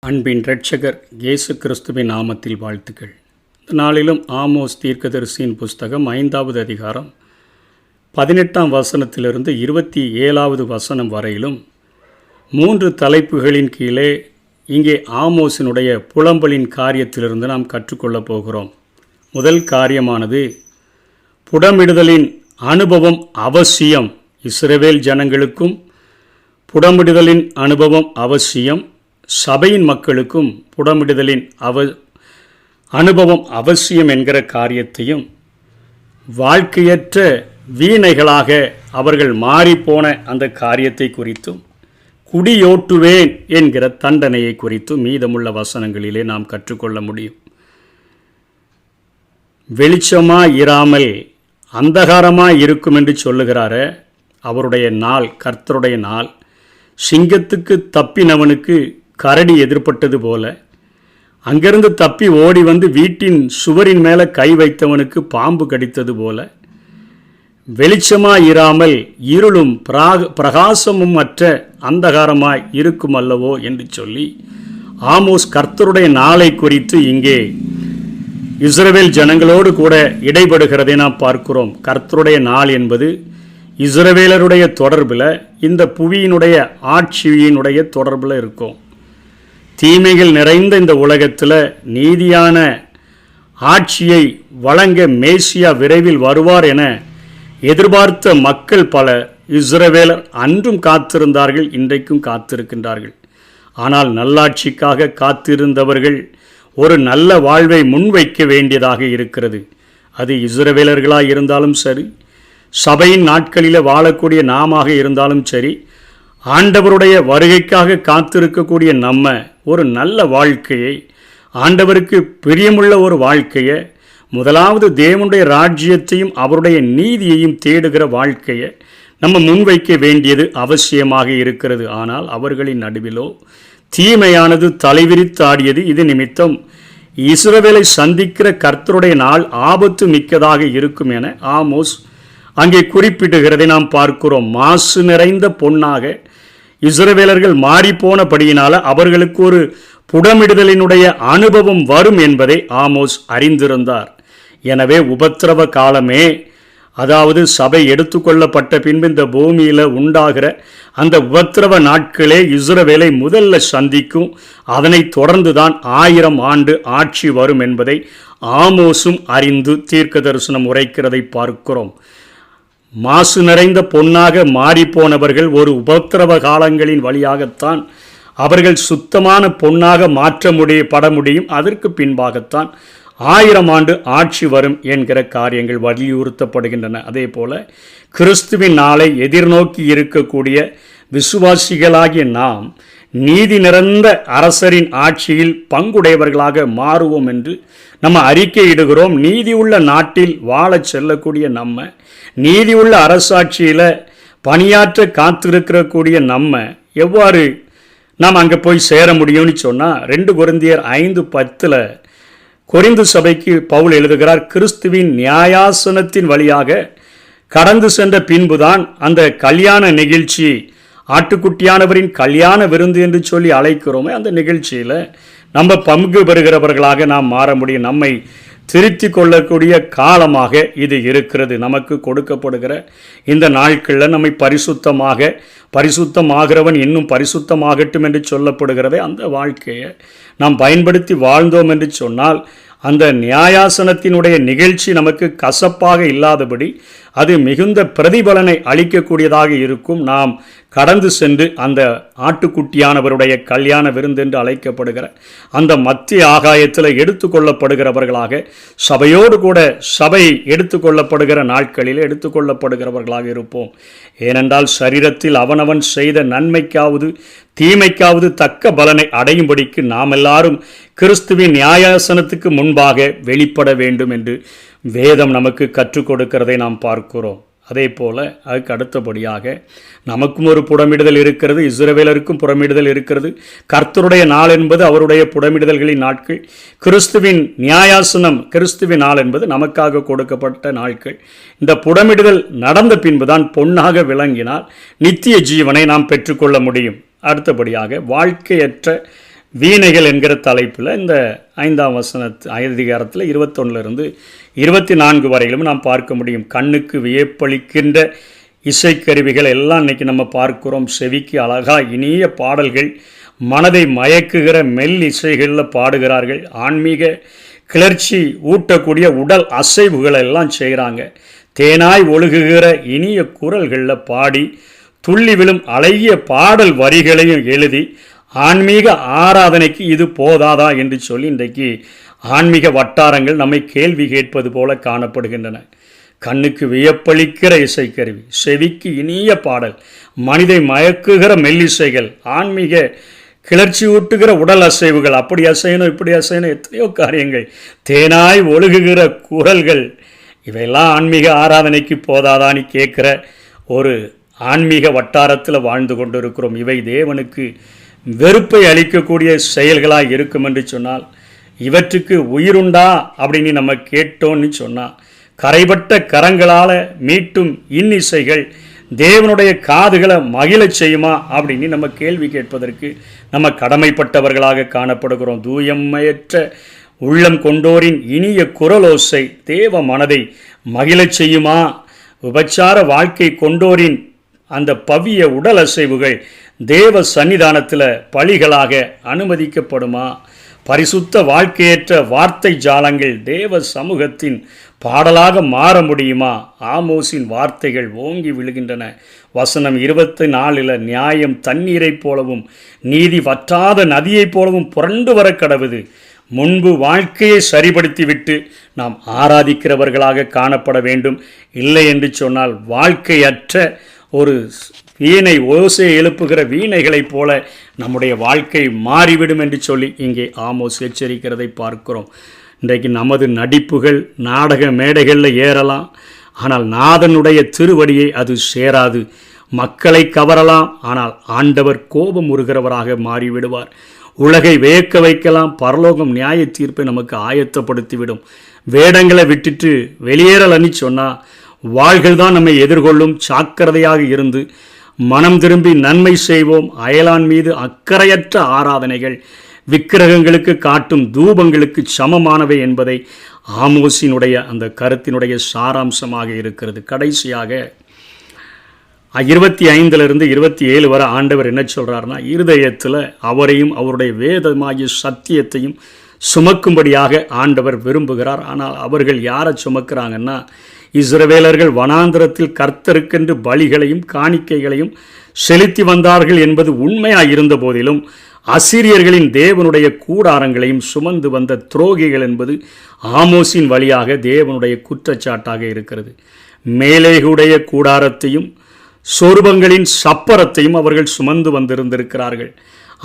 அன்பின் இரட்சகர் இயேசு கிறிஸ்துவின் நாமத்தில் வாழ்த்துக்கள். இந்த நாளிலும் ஆமோஸ் தீர்க்கதரிசியின் புஸ்தகம் 5வது அதிகாரம் 18ஆம் வசனத்திலிருந்து 27வது வசனம் வரையிலும் 3 தலைப்புகளின் கீழே இங்கே ஆமோஸினுடைய புலம்பலின் காரியத்திலிருந்து நாம் கற்றுக்கொள்ளப் போகிறோம். முதல் காரியமானது புடமிடுதலின் அனுபவம் அவசியம். இஸ்ரவேல் ஜனங்களுக்கும் புடமிடுதலின் அனுபவம் அவசியம். சபையின் மக்களுக்கும் புடமிடுதலின் அனுபவம் அவசியம் என்கிற காரியத்தையும், வாழ்க்கையற்ற வீணைகளாக அவர்கள் மாறிப்போன அந்த காரியத்தை குறித்தும், குடியோட்டுவேன் என்கிற தண்டனையை குறித்தும் மீதமுள்ள வசனங்களிலே நாம் கற்றுக்கொள்ள முடியும். வெளிச்சமாய் இராமல் அந்தகாரமாய் இருக்கும் என்று சொல்லுகிறார அவருடைய நாள், கர்த்தருடைய நாள், சிங்கத்துக்கு தப்பினவனுக்கு கரடி எதிர்பட்டது போல, அங்கிருந்து தப்பி ஓடி வந்து வீட்டின் சுவரின் மேலே கை வைத்தவனுக்கு பாம்பு கடித்தது போல, வெளிச்சமாய் இராமல் இருளும் பிரகாசமும் அற்ற அந்தகாரமாய் இருக்கும் அல்லவோ என்று சொல்லி ஆமோஸ் கர்த்தருடைய நாளை குறித்து இங்கே இஸ்ரவேல் ஜனங்களோடு கூட இடைபடுகிறதை நாம் பார்க்கிறோம். கர்த்தருடைய நாள் என்பது இஸ்ரவேலருடைய தொடர்பில், இந்த புவியினுடைய ஆட்சியினுடைய தொடர்பில் இருக்கும். தீமைகள் நிறைந்த இந்த உலகத்தில் நீதியான ஆட்சியை வழங்க மேசியா விரைவில் வருவார் என எதிர்பார்த்த மக்கள் பல இஸ்ரவேலர் அன்றும் காத்திருந்தார்கள், இன்றைக்கும் காத்திருக்கின்றார்கள். ஆனால் நல்லாட்சிக்காக காத்திருந்தவர்கள் ஒரு நல்ல வாழ்வை முன்வைக்க வேண்டியதாக இருக்கிறது. அது இஸ்ரவேலர்களாக இருந்தாலும் சரி, சபையின் நாட்களில் வாழக்கூடிய நாமாக இருந்தாலும் சரி, ஆண்டவருடைய வருகைக்காக காத்திருக்கக்கூடிய நம்ம ஒரு நல்ல வாழ்க்கையை, ஆண்டவருக்கு பிரியமுள்ள ஒரு வாழ்க்கையை, முதலாவது தேவனுடைய ராஜ்யத்தையும் அவருடைய நீதியையும் தேடுகிற வாழ்க்கையை நம்ம முன்வைக்க வேண்டியது அவசியமாக இருக்கிறது. ஆனால் அவர்களின் நடுவிலோ தீமையானது தலைவிரித்தாடியது. இது நிமித்தம் இஸ்ரவேலை சந்திக்கிற கர்த்தருடைய நாள் ஆபத்து மிக்கதாக இருக்கும் என ஆமோஸ் அங்கே குறிப்பிடுகிறதை நாம் பார்க்கிறோம். மாசு நிறைந்த பொன்னாக இஸ்ரவேலர்கள் மாறிப்போனபடியினால அவர்களுக்கு ஒரு புடமிடுதலினுடைய அனுபவம் வரும் என்பதை ஆமோஸ் அறிந்திருந்தார். எனவே உபத்திரவ காலமே, அதாவது சபை எடுத்துக்கொள்ளப்பட்ட பின்பு இந்த பூமியில் உண்டாகிற அந்த உபத்திரவ நாட்களே இஸ்ரவேலை முதல்ல சந்திக்கும். அதனை தொடர்ந்துதான் 1000 ஆண்டு ஆட்சி வரும் என்பதை ஆமோஸும் அறிந்து தீர்க்க தரிசனம் உரைக்கிறதை பார்க்கிறோம். மாசு நிறைந்த பொன்னாக மாறிப்போனவர்கள் ஒரு உபத்திரவ காலங்களின் வழியாகத்தான் அவர்கள் சுத்தமான பொன்னாக பட முடியும். அதற்கு பின்பாகத்தான் 1000 ஆண்டு ஆட்சி வரும் என்கிற காரியங்கள் வலியுறுத்தப்படுகின்றன. அதே போல கிறிஸ்துவின் நாளை எதிர்நோக்கி இருக்கக்கூடிய விசுவாசிகளாகிய நாம் நீதி நிறைந்த அரசரின் ஆட்சியில் பங்குடையவர்களாக மாறுவோம் என்று நம்ம அறிக்கையிடுகிறோம். நீதி உள்ள நாட்டில் வாழச் செல்லக்கூடிய நம்ம, நீதி உள்ள அரசாட்சியில் பணியாற்ற காத்திருக்கக்கூடிய நம்ம எவ்வாறு நாம் அங்கே போய் சேர முடியும்னு சொன்னால், 2 கொரிந்தியர் 5:10 கொரிந்து சபைக்கு பவுல் எழுதுகிறார், கிறிஸ்துவின் நியாயாசனத்தின் வழியாக கடந்து சென்ற பின்புதான் அந்த கல்யாண நிகழ்ச்சி, ஆட்டுக்குட்டியானவரின் கல்யாண விருந்து என்று சொல்லி அழைக்கிறோமே, அந்த நிகழ்ச்சியில் நம்ம பங்கு பெறுகிறவர்களாக நாம் மாற முடியும். நம்மை திருத்தி கொள்ளக்கூடிய காலமாக இது இருக்கிறது. நமக்கு கொடுக்கப்படுகிற இந்த நாட்களில் நம்மை பரிசுத்தமாகிறவன் இன்னும் பரிசுத்தமாகட்டும் என்று சொல்லப்படுகிறதே, அந்த வாழ்க்கையை நாம் பயன்படுத்தி வாழ்ந்தோம் என்று சொன்னால் அந்த நியாயாசனத்தினுடைய நிகழ்ச்சி நமக்கு கசப்பாக இல்லாதபடி அது மிகுந்த பிரதிபலனை அளிக்கக்கூடியதாக இருக்கும். நாம் கடந்து சென்று அந்த ஆட்டுக்குட்டியானவருடைய கல்யாண விருந்து என்று அழைக்கப்படுகிற அந்த மத்திய ஆகாயத்தில் எடுத்துக்கொள்ளப்படுகிறவர்களாக, சபையோடு கூட சபை எடுத்துக்கொள்ளப்படுகிற நாட்களில் எடுத்துக்கொள்ளப்படுகிறவர்களாக இருப்போம். ஏனென்றால் சரீரத்தில் அவனவன் செய்த நன்மைக்காவது தீமைக்காவது தக்க பலனை அடையும்படிக்கு நாம் எல்லாரும் கிறிஸ்துவின் நியாயாசனத்துக்கு முன்பாக வெளிப்பட வேண்டும் என்று வேதம் நமக்கு கற்றுக் கொடுக்கிறதை நாம் பார்க்கிறோம். அதே போல் அதுக்கு அடுத்தபடியாக நமக்கும் ஒரு புடமிடுதல் இருக்கிறது, இஸ்ரவேலருக்கும் புடமிடுதல் இருக்கிறது. கர்த்தருடைய நாள் என்பது அவருடைய புடமிடுதல்களின் நாட்கள். கிறிஸ்துவின் நியாயாசனம், கிறிஸ்துவின் நாள் என்பது நமக்காக கொடுக்கப்பட்ட நாட்கள். இந்த புடமிடுதல் நடந்த பின்புதான் பொன்னாக விளங்கினால் நித்திய ஜீவனை நாம் பெற்றுக்கொள்ள முடியும். அடுத்தபடியாக வாழ்க்கையற்ற வீணைகள் என்கிற தலைப்பில் இந்த 5ஆம் அதிகாரத்தில் 21 24 வரையிலும் நாம் பார்க்க முடியும். கண்ணுக்கு வியப்பளிக்கின்ற இசைக்கருவிகள் எல்லாம் இன்றைக்கி நம்ம பார்க்கிறோம். செவிக்கு அழகா இனிய பாடல்கள், மனதை மயக்குகிற மெல் இசைகளில் பாடுகிறார்கள். ஆன்மீக கிளர்ச்சி ஊட்டக்கூடிய உடல் அசைவுகளை எல்லாம் செய்கிறாங்க. தேனாய் ஒழுகுகிற இனிய குரல்களில் பாடி துள்ளி விழும் அழகிய பாடல் வரிகளையும் எழுதி ஆன்மீக ஆராதனைக்கு இது போதாதா என்று சொல்லி இன்றைக்கு ஆன்மீக வட்டாரங்கள் நம்மை கேள்வி கேட்பது போல காணப்படுகின்றன. கண்ணுக்கு வியப்பளிக்கிற இசைக்கருவி, செவிக்கு இனிய பாடல், மனிதை மயக்குகிற மெல்லிசைகள், ஆன்மீக கிளர்ச்சி ஊட்டுகிற உடல் அசைவுகள், அப்படி அசையணும் இப்படி அசையணும், எத்தனையோ காரியங்கள், தேனாய் ஒழுகுகிற குரல்கள், இவையெல்லாம் ஆன்மீக ஆராதனைக்கு போதாதான்னு கேட்குற ஒரு ஆன்மீக வட்டாரத்தில் வாழ்ந்து கொண்டு இருக்கிறோம். இவை தேவனுக்கு வெறுப்பை அளிக்கக்கூடிய செயல்களாக இருக்கும் என்று சொன்னால், இவற்றுக்கு உயிருண்டா அப்படின்னு நம்ம கேட்டோன்னு சொன்னால், கரைபட்ட கரங்களால் மீட்டும் இன்னிசைகள் தேவனுடைய காதுகளை மகிழச் செய்யுமா அப்படின்னு நம்ம கேள்வி கேட்பதற்கு நம்ம கடமைப்பட்டவர்களாக காணப்படுகிறோம். தூயமையற்ற உள்ளம் கொண்டோரின் இனிய குரலோசை தேவ மனதை மகிழச் செய்யுமா? உபச்சார வாழ்க்கை கொண்டோரின் அந்த பவிய உடல் அசைவுகள் தேவ சன்னிதானத்தில் பலிகளாக அனுமதிக்கப்படுமா? பரிசுத்த வாழ்க்கையற்ற வார்த்தை ஜாலங்கள் தேவ சமூகத்தின் பாடலாக மாற முடியுமா? ஆமோஸின் வார்த்தைகள் ஓங்கி விழுகின்றன. வசனம் 24 நியாயம் தண்ணீரைப் போலவும் நீதி வற்றாத நதியைப் போலவும் புரண்டு வர கடவுது. முன்பு வாழ்க்கையை சரிபடுத்திவிட்டு நாம் ஆராதிக்கிறவர்களாக காணப்பட வேண்டும். இல்லை என்று சொன்னால் வாழ்க்கையற்ற ஒரு வீணை ஓசையை எழுப்புகிற வீணைகளைப் போல நம்முடைய வாழ்க்கை மாறிவிடும் என்று சொல்லி இங்கே ஆமோஸ் எச்சரிக்கிறதை பார்க்கிறோம். இன்றைக்கு நமது நடிப்புகள் நாடக மேடைகளில் ஏறலாம், ஆனால் நாதனுடைய திருவடியை அது சேராது. மக்களை கவரலாம், ஆனால் ஆண்டவர் கோபம் உருகிறவராக மாறிவிடுவார். உலகை வியக்க வைக்கலாம், பரலோகம் நியாய தீர்ப்பை நமக்கு ஆயத்தப்படுத்திவிடும். வேடங்களை விட்டுட்டு வெளியேறலன்னு சொன்னால் வாள்கள் தான் நம்மை எதிர்கொள்ளும். ஜாக்கிரதையாக இருந்து மனம் திரும்பி நன்மை செய்வோம். அயலான் மீது அக்கறையற்ற ஆராதனைகள் விக்கிரகங்களுக்கு காட்டும் தூபங்களுக்கு சமமானவை என்பதை ஆமோஸினுடைய அந்த கருத்தினுடைய சாராம்சமாக இருக்கிறது. கடைசியாக 25 27 வரை ஆண்டவர் என்ன சொல்கிறார்னா, இருதயத்தில் அவரையும் அவருடைய வேதமாகிய சத்தியத்தையும் சுமக்கும்படியாக ஆண்டவர் விரும்புகிறார். ஆனால் அவர்கள் யாரை சுமக்கிறாங்கன்னா, இஸ்ரவேலர்கள் வனாந்திரத்தில் கர்த்தருக்கென்று பலிகளையும் காணிக்கைகளையும் செலுத்தி வந்தார்கள் என்பது உண்மையாக இருந்த போதிலும் அசீரியர்களின் தேவனுடைய கூடாரங்களையும் சுமந்து வந்த துரோகிகள் என்பது ஆமோஸின் வழியாக தேவனுடைய குற்றச்சாட்டாக இருக்கிறது. மேலேகுடைய கூடாரத்தையும் சொருபங்களின் சப்பரத்தையும் அவர்கள் சுமந்து வந்திருந்திருக்கிறார்கள்.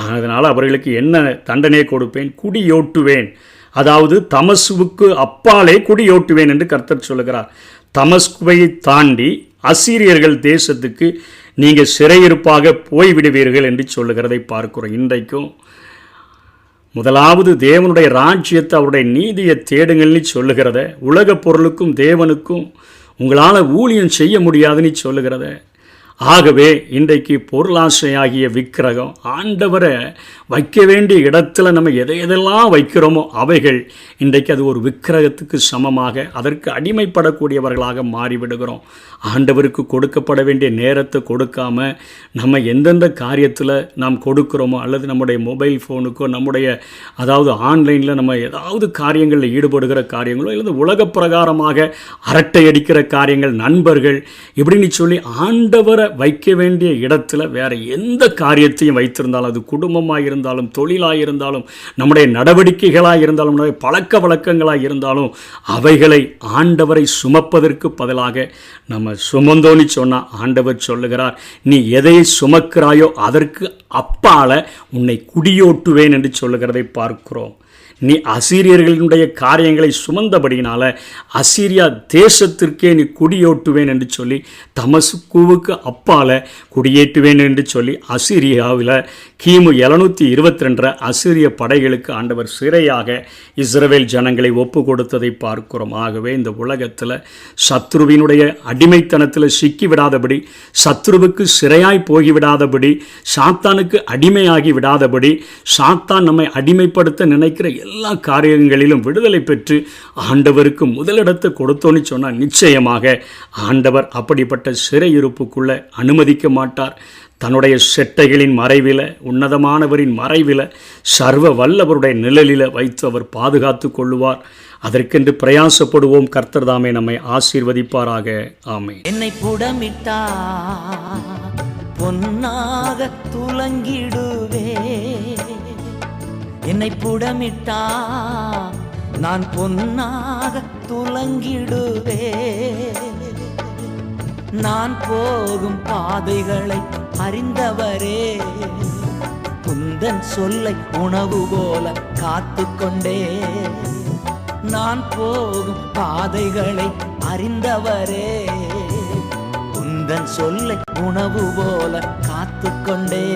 அதனால் அவர்களுக்கு என்ன தண்டனை கொடுப்பேன்? குடியோட்டுவேன். அதாவது தமஸ்குவுக்கு அப்பாலே குடியோட்டுவேன் என்று கர்த்தர் சொல்லுகிறார். தமஸ்குவை தாண்டி அசீரியர்கள் தேசத்துக்கு நீங்கள் சிறையிருப்பாக போய்விடுவீர்கள் என்று சொல்லுகிறதை பார்க்கிறோம். இன்றைக்கும் முதலாவது தேவனுடைய ராஜ்யத்தை அவருடைய நீதியை தேடுங்கள்னு சொல்லுகிறத, உலக பொருளுக்கும் தேவனுக்கும் உங்களால் ஊழியம் செய்ய முடியாதுன்னு சொல்லுகிறத. ஆகவே இன்றைக்கு பொருளாசையாகிய விக்கிரகம் ஆண்டவரை வைக்க வேண்டிய இடத்துல நம்ம எதையெல்லாம் வைக்கிறோமோ அவைகள் இன்றைக்கு அது ஒரு விக்கிரகத்துக்கு சமமாக அதற்கு அடிமைப்படக்கூடியவர்களாக மாறிவிடுகிறோம். ஆண்டவருக்கு கொடுக்கப்பட வேண்டிய நேரத்தை கொடுக்காம நம்ம எந்தெந்த காரியத்தில் நாம் கொடுக்கிறோமோ, அல்லது நம்முடைய மொபைல் ஃபோனுக்கோ, நம்முடைய அதாவது ஆன்லைனில் நம்ம ஏதாவது காரியங்களில் ஈடுபடுகிற காரியங்களோ, அல்லது உலக பிரகாரமாக அரட்டை அடிக்கிற காரியங்கள், நண்பர்கள் இப்படின்னு சொல்லி ஆண்டவரை வைக்க வேண்டிய இடத்துல வேறு எந்த காரியத்தையும் வைத்திருந்தாலும், அது குடும்பமாக இருந்தாலும், தொழிலாக இருந்தாலும், நம்முடைய நடவடிக்கைகளாக இருந்தாலும், நம்முடைய பழக்க வழக்கங்களாக இருந்தாலும், அவைகளை ஆண்டவரை சுமப்பதற்கு பதிலாக நம்ம சுமந்தோன்னு சொன்னால் ஆண்டவர் சொல்லுகிறார், நீ எதை சுமக்கிறாயோ அதற்கு அப்பால உன்னை குடியோட்டுவேன் என்று சொல்லுகிறதை பார்க்கிறோம். நீ அசீரியர்களுடைய காரியங்களை சுமந்தபடியினால அசீரியா தேசத்திற்கே நீ குடியேற்றுவேன் என்று சொல்லி தமஸ்குவுக்கு அப்பால குடியேற்றுவேன் என்று சொல்லி அசீரியாவில் கிமு 722 அசீரிய படைகளுக்கு ஆண்டவர் சிறையாக இஸ்ரவேல் ஜனங்களை ஒப்பு கொடுத்ததை பார்க்கிறோம். ஆகவே இந்த உலகத்தில் சத்ருவினுடைய அடிமைத்தனத்தில் சிக்கிவிடாதபடி, சத்ருவுக்கு சிறையாய் போகிவிடாதபடி, சாத்தானுக்கு அடிமையாகி விடாதபடி, சாத்தான் நம்மை அடிமைப்படுத்த நினைக்கிற எல்லா காரியங்களிலும் விடுதலை பெற்று ஆண்டவருக்கு முதலிடத்தை கொடுத்தோன்னு சொன்னால் நிச்சயமாக ஆண்டவர் அப்படிப்பட்ட சிறையிருப்புக்குள்ளே அனுமதிக்க மாட்டார். தன்னுடைய செட்டைகளின் மறைவில், உன்னதமானவரின் மறைவில், சர்வ வல்லவருடைய நிழலில் வைத்து அவர் பாதுகாத்து கொள்ளுவார். அதற்கென்று பிரயாசப்படுவோம். கர்த்தர் தாமே நம்மை ஆசீர்வதிப்பாராக. ஆமென். என்னை புடமிட்டா பொன்னாக துலங்கிடுவே, என்னை புடமிட்டா நான் பொன்னாக துலங்கிடுவே. நான் போகும் பாதைகளை அறிந்தவரே, குந்தன் சொல்லை உணவு போல காத்து கொண்டே. நான் போகும் பாதைகளை அறிந்தவரே, குந்தன் சொல்லை உணவு போல காத்து கொண்டே.